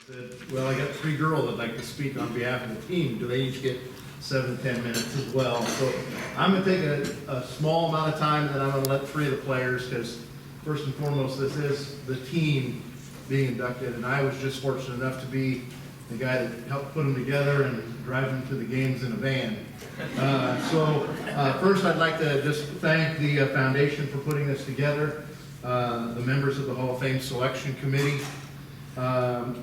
said, well, I got 3 girls that'd like to speak on behalf of the team. Do they each get 7 to 10 minutes as well? So I'm gonna take a small amount of time, and then I'm gonna let 3 of the players, because first and foremost, this is the team being inducted, and I was just fortunate enough to be the guy that helped put them together and drive them to the games in a van. First I'd like to just thank the foundation for putting this together, the members of the Hall of Fame Selection Committee,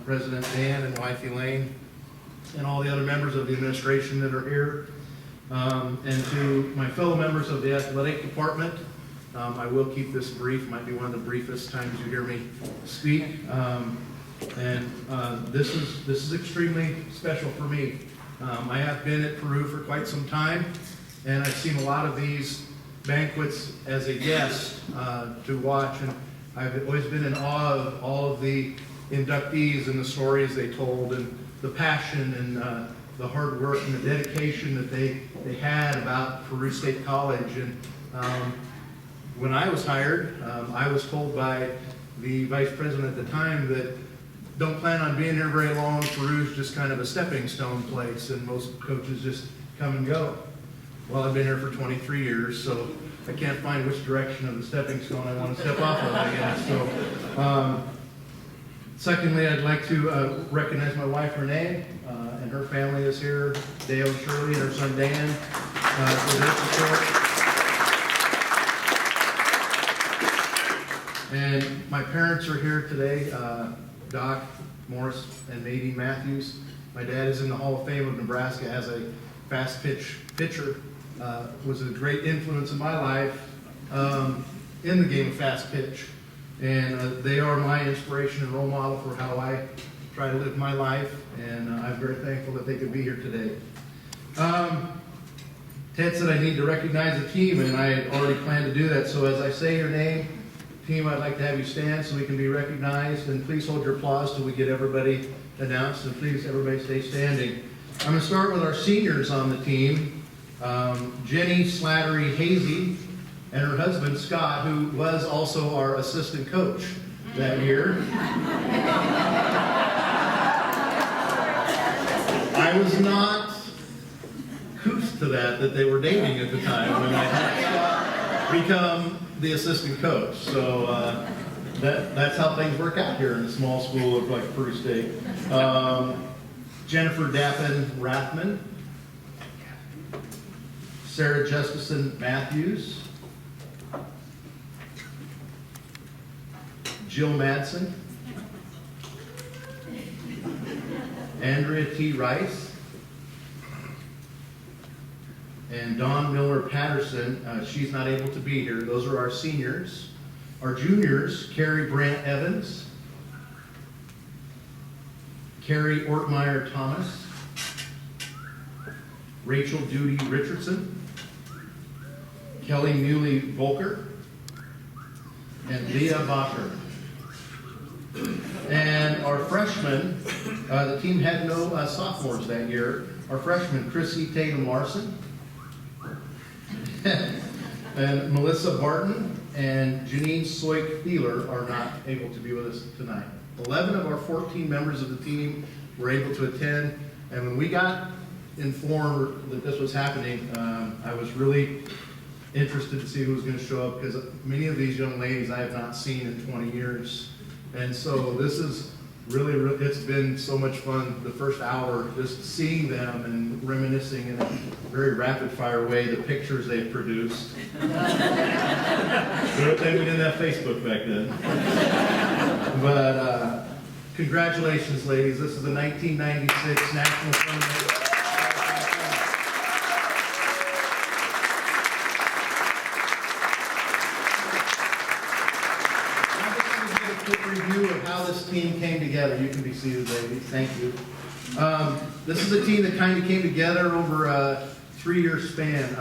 President Dan and wife Elaine, and all the other members of the administration that are here, and to my fellow members of the athletic department. I will keep this brief, might be one of the briefest times you hear me speak. This is extremely special for me. I have been at Peru for quite some time, and I've seen a lot of these banquets as a guest to watch, and I've always been in awe of all of the inductees and the stories they told, and the passion and the hard work and the dedication that they had about Peru State College. And when I was hired, I was told by the vice president at the time that don't plan on being here very long. Peru's just kind of a stepping stone place, and most coaches just come and go. Well, I've been here for 23 years, so I can't find which direction of the stepping stone I want to step off of, I guess. So, secondly, I'd like to recognize my wife, Renee, and her family is here, Dale and Shirley, and her son, Dan, for their support. And my parents are here today, Doc Morris and Nadine Matthews. My dad is in the Hall of Fame of Nebraska as a fast pitch pitcher. Was a great influence in my life in the game of fast pitch. And they are my inspiration and role model for how I try to live my life. And I'm very thankful that they could be here today. Ted said I need to recognize the team, and I had already planned to do that. So as I say your name, team, I'd like to have you stand so we can be recognized, and please hold your applause till we get everybody announced, and please everybody stay standing. I'm going to start with our seniors on the team. Jenny Slattery Hazy and her husband Scott, who was also our assistant coach that year. I was not couth to that they were dating at the time when I had Scott become the assistant coach. So that's how things work out here in a small school of like Peru State. Jennifer Dappin Rathman, Sarah Justison Matthews, Jill Madsen, Andrea T. Rice, and Dawn Miller Patterson. She's not able to be here. Those are our seniors. Our juniors, Carrie Brant Evans, Carrie Ortmeyer Thomas, Rachel Duty Richardson, Kelly Muley Volker, and Leah Bosher. And our freshmen, the team had no sophomores that year. Our freshmen, Chrissy Tatum Larson, and Melissa Barton and Janine Soik-Thieler are not able to be with us tonight. 11 of our 14 members of the team were able to attend, and when we got informed that this was happening, I was really interested to see who was going to show up, because many of these young ladies I have not seen in 20 years. And so this is really, it's been so much fun the first hour, just seeing them and reminiscing in a very rapid fire way the pictures they've produced. Good thing we didn't have Facebook back then. But congratulations, ladies. This is the 1996 National Tournament. Review of how this team came together. You can be seated, ladies. Thank you. This is a team that kind of came together over a 3-year span.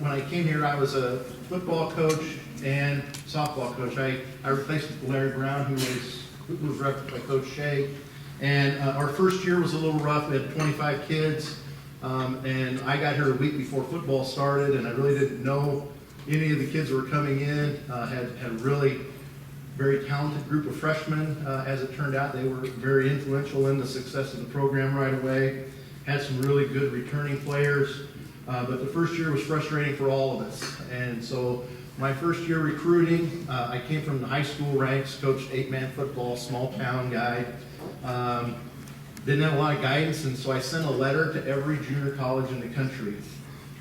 When I came here, I was a football coach and softball coach. I replaced Larry Brown, who was referenced by Coach Shea. And our first year was a little rough. We had 25 kids, and I got here a week before football started, and I really didn't know any of the kids that were coming in. Had really very talented group of freshmen. As it turned out, they were very influential in the success of the program right away. Had some really good returning players, but the first year was frustrating for all of us. And so my first year recruiting, I came from the high school ranks, coached 8-man football, small town guy. Didn't have a lot of guidance, and so I sent a letter to every junior college in the country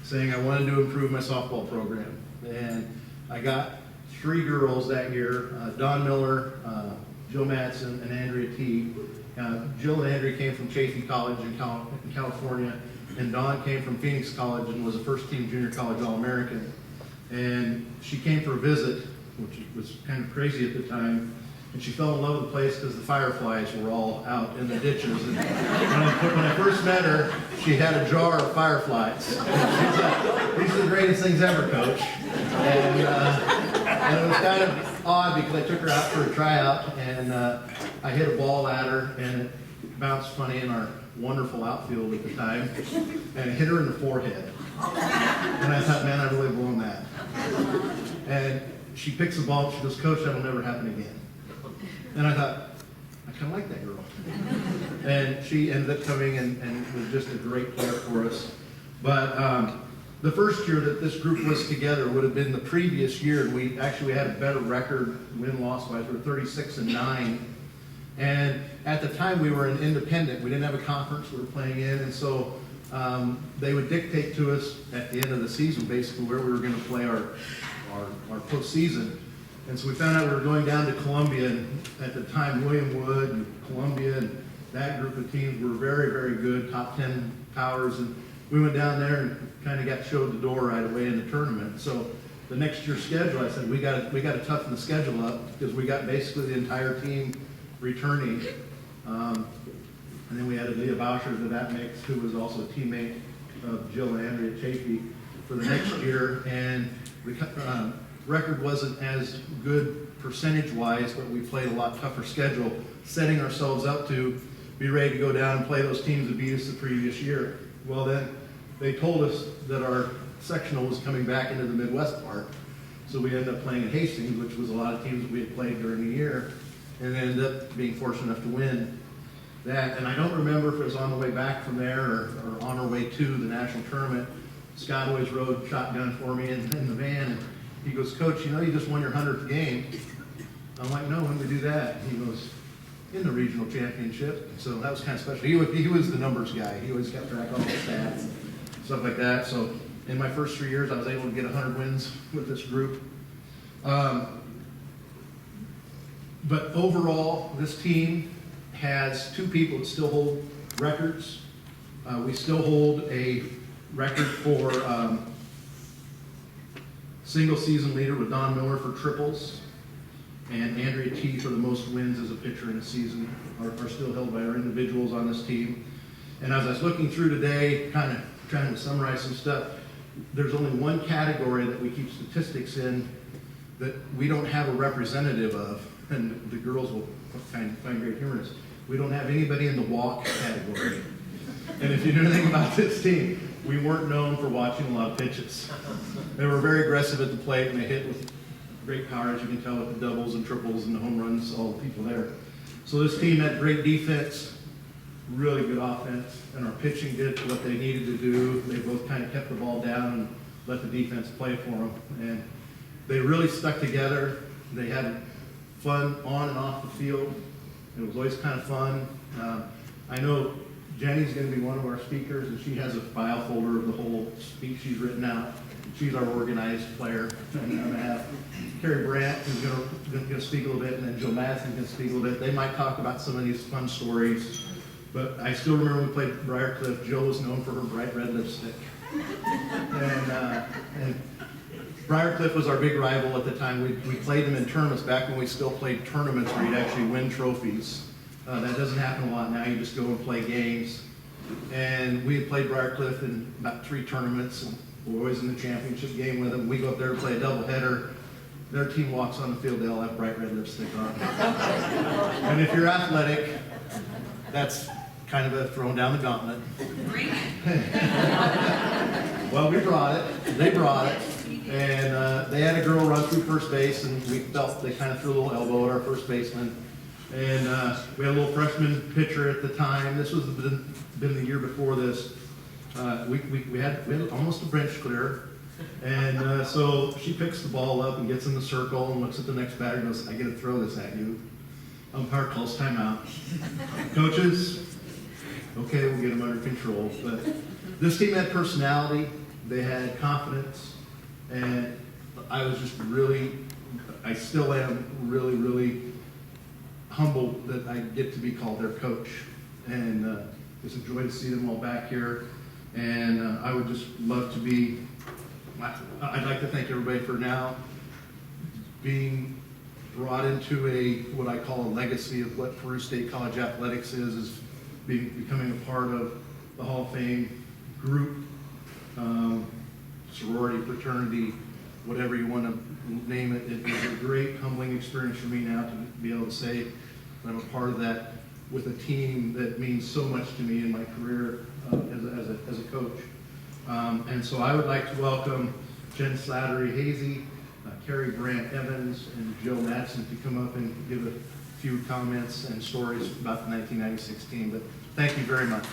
saying I wanted to improve my softball program. And I got 3 girls that year, Dawn Miller, Jill Madsen, and Andrea T. Jill and Andrea came from Chaffey College in California, and Dawn came from Phoenix College and was a first-team junior college All-American. And she came for a visit, which was kind of crazy at the time, and she fell in love with the place because the fireflies were all out in the ditches. And when I first met her, she had a jar of fireflies. She's like, "These are the greatest things ever, Coach." And it was kind of odd because I took her out for a tryout, and I hit a ball at her, and it bounced funny in our wonderful outfield at the time, and it hit her in the forehead. And I thought, man, I really blown that. And she picks the ball, and she goes, "Coach, that'll never happen again." And I thought, I kind of like that girl. And she ended up coming and was just a great player for us. But the first year that this group was together would have been the previous year, and we actually had a better record win-loss wise. We were 36-9. And at the time, we were an independent. We didn't have a conference we were playing in, and so they would dictate to us at the end of the season basically where we were going to play our postseason. And so we found out we were going down to Columbia, and at the time, William Wood and Columbia and that group of teams were very, very good, top 10 powers. And we went down there and kind of got showed the door right away in the tournament. So the next year's schedule, I said, we got to toughen the schedule up because we got basically the entire team returning. And then we added Leah Boucher to that mix, who was also a teammate of Jill and Andrea Chaffey for the next year. And record wasn't as good percentage-wise, but we played a lot tougher schedule, setting ourselves up to be ready to go down and play those teams that beat us the previous year. Well, then they told us that our sectional was coming back into the Midwest part, so we ended up playing at Hastings, which was a lot of teams that we had played during the year, and ended up being fortunate enough to win that. And I don't remember if it was on the way back from there or on our way to the national tournament. Scott always rode shotgun for me in the van, and he goes, "Coach, you know you just won your 100th game." I'm like, "No, when did we do that?" He goes, "In the regional championship." So that was kind of special. He was the numbers guy. He always kept track of all the stats, stuff like that. So in my first 3 years, I was able to get 100 wins with this group. But overall, this team has 2 people that still hold records. We still hold a record for single season leader with Dawn Miller for triples, and Andrea T for the most wins as a pitcher in a season are still held by our individuals on this team. And as I was looking through today, kind of trying to summarize some stuff, there's only one category that we keep statistics in that we don't have a representative of, and the girls will find great humor in this. We don't have anybody in the walk category. And if you know anything about this team, we weren't known for watching a lot of pitches. They were very aggressive at the plate, and they hit with great power, as you can tell, with the doubles and triples and the home runs, all the people there. So this team had great defense, really good offense, and our pitching did what they needed to do. They both kind of kept the ball down and let the defense play for them. And they really stuck together. They had fun on and off the field. It was always kind of fun. I know Jenny's going to be one of our speakers, and she has a file folder of the whole speech she's written out. She's our organized player. And I'm going to have Carrie Brandt, who's going to speak a little bit, and then Joe Madsen can speak a little bit. They might talk about some of these fun stories. But I still remember when we played Briarcliff, Joe was known for her bright red lipstick. And Briarcliff was our big rival at the time. We played them in tournaments back when we still played tournaments where you'd actually win trophies. That doesn't happen a lot now. You just go and play games. And we had played Briarcliff in about 3 tournaments, and we're always in the championship game with them. We go up there to play a doubleheader. Their team walks on the field, they all have bright red lipstick on. And if you're athletic, that's kind of a throwing down the gauntlet. Bring it. Well, we brought it. They brought it. And they had a girl run through first base, and we felt they kind of threw a little elbow at our first baseman. And we had a little freshman pitcher at the time. This was been the year before this. We had almost a bench clear. And so she picks the ball up and gets in the circle and looks at the next batter and goes, "I get to throw this at you." Umpire calls timeout. "Coaches, okay, we'll get them under control." But this team had personality, they had confidence, and I was just really, I still am really, really humbled that I get to be called their coach. And it's a joy to see them all back here. And I would just love to be, I'd like to thank everybody for now being brought into what I call a legacy of what Peru State College athletics is becoming a part of the Hall of Fame group, sorority, fraternity, whatever you want to name it. It was a great, humbling experience for me now to be able to say that I'm a part of that with a team that means so much to me in my career as a coach. And so I would like to welcome Jen Slattery Hazy, Carrie Brandt Evans, and Joe Madsen to come up and give a few comments and stories about the 1996 team. But thank you very much.